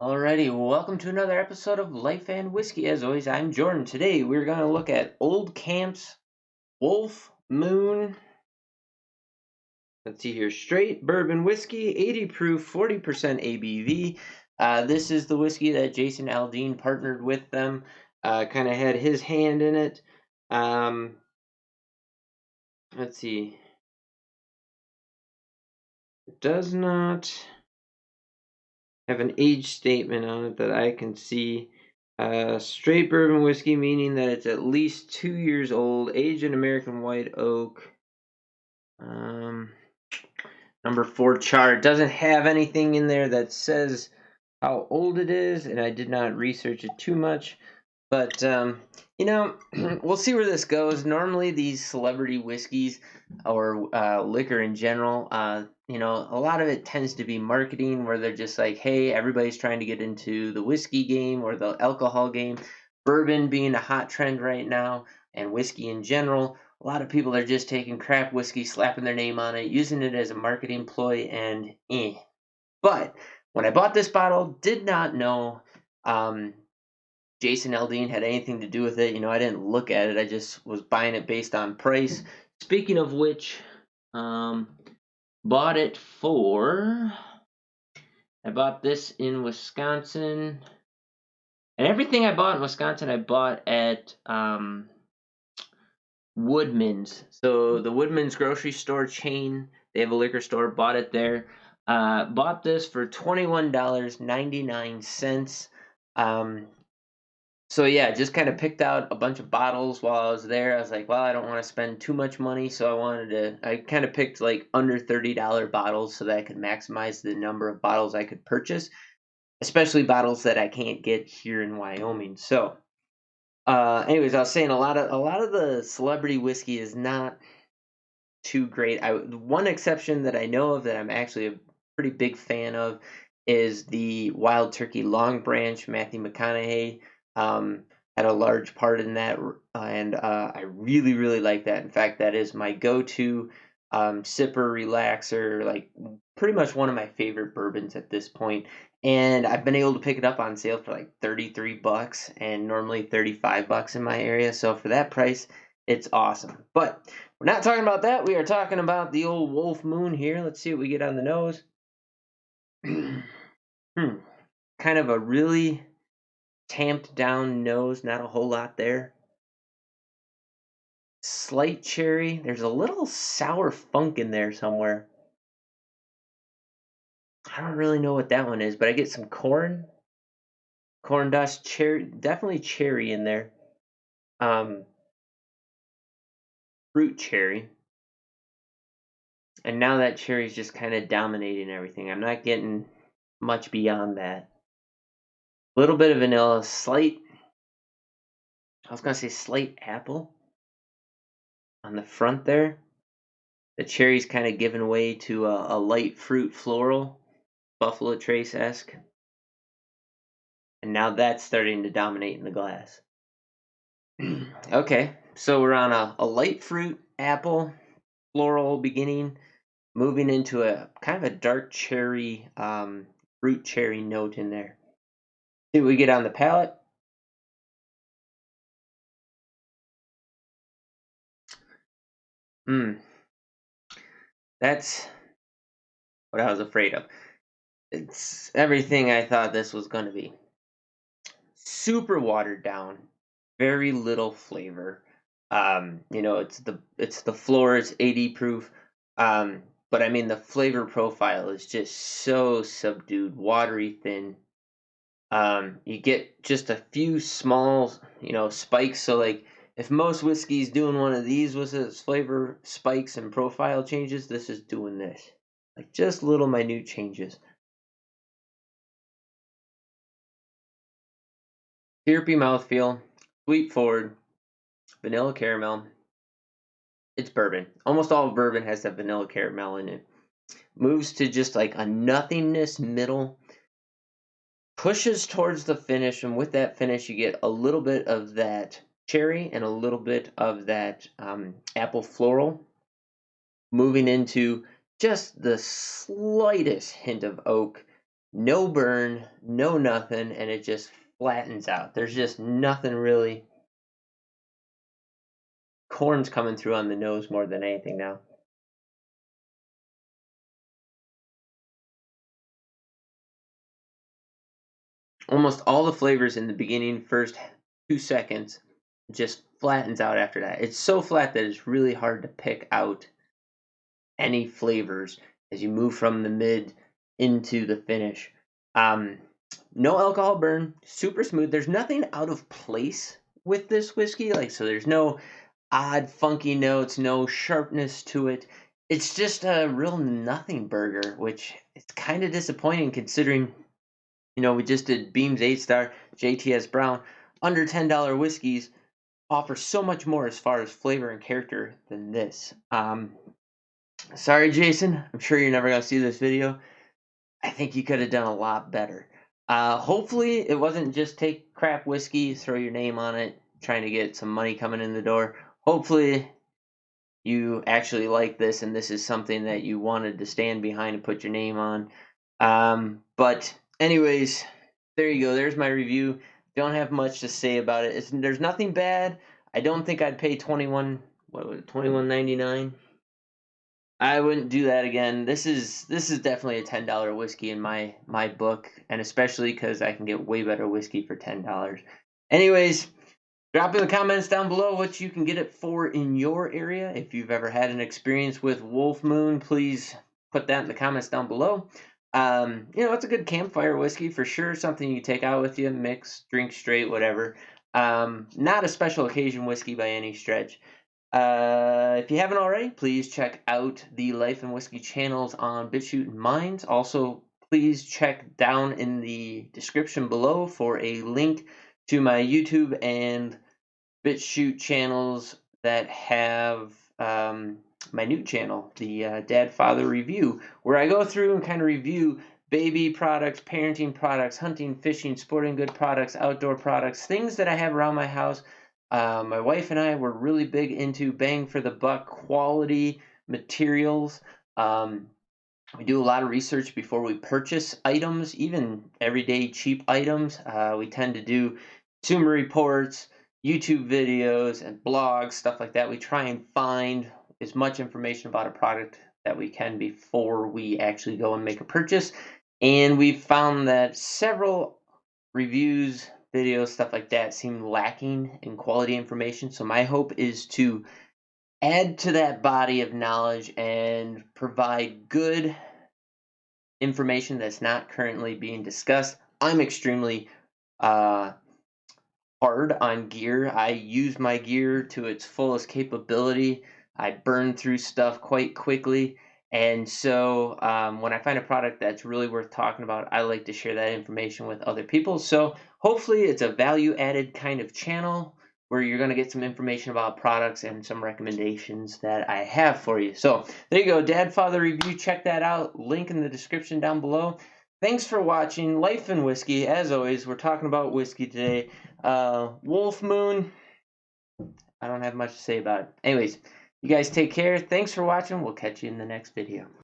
Alrighty, welcome to another episode of Life and Whiskey. As always, I'm Jordan. Today we're going to look at Old Camp's Wolf Moon. Let's see here, straight bourbon whiskey, 80 proof, 40% ABV. This is the whiskey that Jason Aldean partnered with them. Kind of had his hand in it. Let's see. It does not have an age statement on it that I can see. Straight bourbon whiskey, meaning that it's at least 2 years old, aged in American white oak. Number 4 chart doesn't have anything in there that says how old it is, and I did not research it too much. But we'll see where this goes. Normally, these celebrity whiskeys or liquor in general, a lot of it tends to be marketing where they're just like, hey, everybody's trying to get into the whiskey game or the alcohol game. Bourbon being a hot trend right now, and whiskey in general. A lot of people are just taking crap whiskey, slapping their name on it, using it as a marketing ploy, and But when I bought this bottle, did not know Jason Aldean had anything to do with it. I didn't look at it. I just was buying it based on price. Speaking of which, bought it for. I bought this in Wisconsin, and everything I bought in Wisconsin, I bought at Woodman's. So the Woodman's grocery store chain, they have a liquor store. Bought it there. Bought this for $21.99. So yeah, just kind of picked out a bunch of bottles while I was there. I was like, well, I don't want to spend too much money, so I kind of picked like under $30 bottles so that I could maximize the number of bottles I could purchase, especially bottles that I can't get here in Wyoming. So, anyways, I was saying a lot of the celebrity whiskey is not too great. The one exception that I know of that I'm actually a pretty big fan of is the Wild Turkey Long Branch. Matthew McConaughey had a large part in that, and I really, really like that. In fact, that is my go-to sipper relaxer, like pretty much one of my favorite bourbons at this point. And I've been able to pick it up on sale for like $33 and normally $35 in my area. So for that price, it's awesome. But we're not talking about that. We are talking about the old Wolf Moon here. Let's see what we get on the nose. Kind of a really tamped down nose, not a whole lot there. Slight cherry. There's a little sour funk in there somewhere. I don't really know what that one is, but I get some corn dust, cherry, definitely cherry in there. Fruit cherry. And now that cherry's just kind of dominating everything. I'm not getting much beyond that. A little bit of vanilla, slight, I was going to say slight apple on the front there. The cherry's kind of giving way to a light fruit floral, Buffalo Trace-esque. And now that's starting to dominate in the glass. Okay, so we're on a light fruit, apple, floral beginning, moving into a kind of a dark cherry, fruit cherry note in there. See what we get on the palate. That's what I was afraid of. It's everything I thought this was going to be. Super watered down, very little flavor. It's the floor, it's 80 proof. But I mean the flavor profile is just so subdued, watery thin. You get just a few small, spikes. So like if most whiskey's doing one of these with its flavor spikes and profile changes, this is doing this. Like just little minute changes. Syrupy mouthfeel, sweet forward, vanilla caramel. It's bourbon. Almost all bourbon has that vanilla caramel in it. Moves to just like a nothingness middle. Pushes towards the finish, and with that finish, you get a little bit of that cherry and a little bit of that apple floral. Moving into just the slightest hint of oak. no burn, no nothing, and it just flattens out. There's just nothing really. Corn's coming through on the nose more than anything now. Almost all the flavors in the beginning, first 2 seconds, just flattens out after that. It's so flat that it's really hard to pick out any flavors as you move from the mid into the finish. No alcohol burn, super smooth. There's nothing out of place with this whiskey, so there's no odd funky notes, no sharpness to it. It's just a real nothing burger, which is kind of disappointing considering we just did Beam's 8-star, JTS Brown, under $10 whiskeys offer so much more as far as flavor and character than this. Sorry, Jason. I'm sure you're never going to see this video. I think you could have done a lot better. Hopefully, it wasn't just take crap whiskey, throw your name on it, trying to get some money coming in the door. Hopefully, you actually like this and this is something that you wanted to stand behind and put your name on. But anyways, there you go. There's my review. Don't have much to say about it. There's nothing bad. I don't think I'd pay $21.99. I wouldn't do that again. This is definitely a $10 whiskey in my book, and especially because I can get way better whiskey for $10. Anyways, drop in the comments down below what you can get it for in your area. If you've ever had an experience with Wolf Moon, please put that in the comments down below. It's a good campfire whiskey for sure. Something you take out with you, mix, drink straight, whatever. Not a special occasion whiskey by any stretch. If you haven't already, please check out the Life and Whiskey channels on BitChute and Minds. Also, please check down in the description below for a link to my YouTube and BitChute channels that have my new channel, the Dad Father Review, where I go through and kind of review baby products, parenting products, hunting, fishing, sporting good products, outdoor products, things that I have around my house. My wife and I were really big into bang for the buck quality materials. We do a lot of research before we purchase items, even everyday cheap items. We tend to do consumer reports, YouTube videos, and blogs, stuff like that. We try and find as much information about a product that we can before we actually go and make a purchase. And we've found that several reviews, videos, stuff like that seem lacking in quality information. So my hope is to add to that body of knowledge and provide good information that's not currently being discussed. I'm extremely hard on gear. I use my gear to its fullest capability. I burn through stuff quite quickly. And so when I find a product that's really worth talking about, I like to share that information with other people. So hopefully it's a value-added kind of channel where you're going to get some information about products and some recommendations that I have for you. So there you go, Dad Father Review. Check that out. Link in the description down below. Thanks for watching Life and Whiskey. As always, we're talking about whiskey today. Wolf Moon, I don't have much to say about it. Anyways, you guys take care. Thanks for watching. We'll catch you in the next video.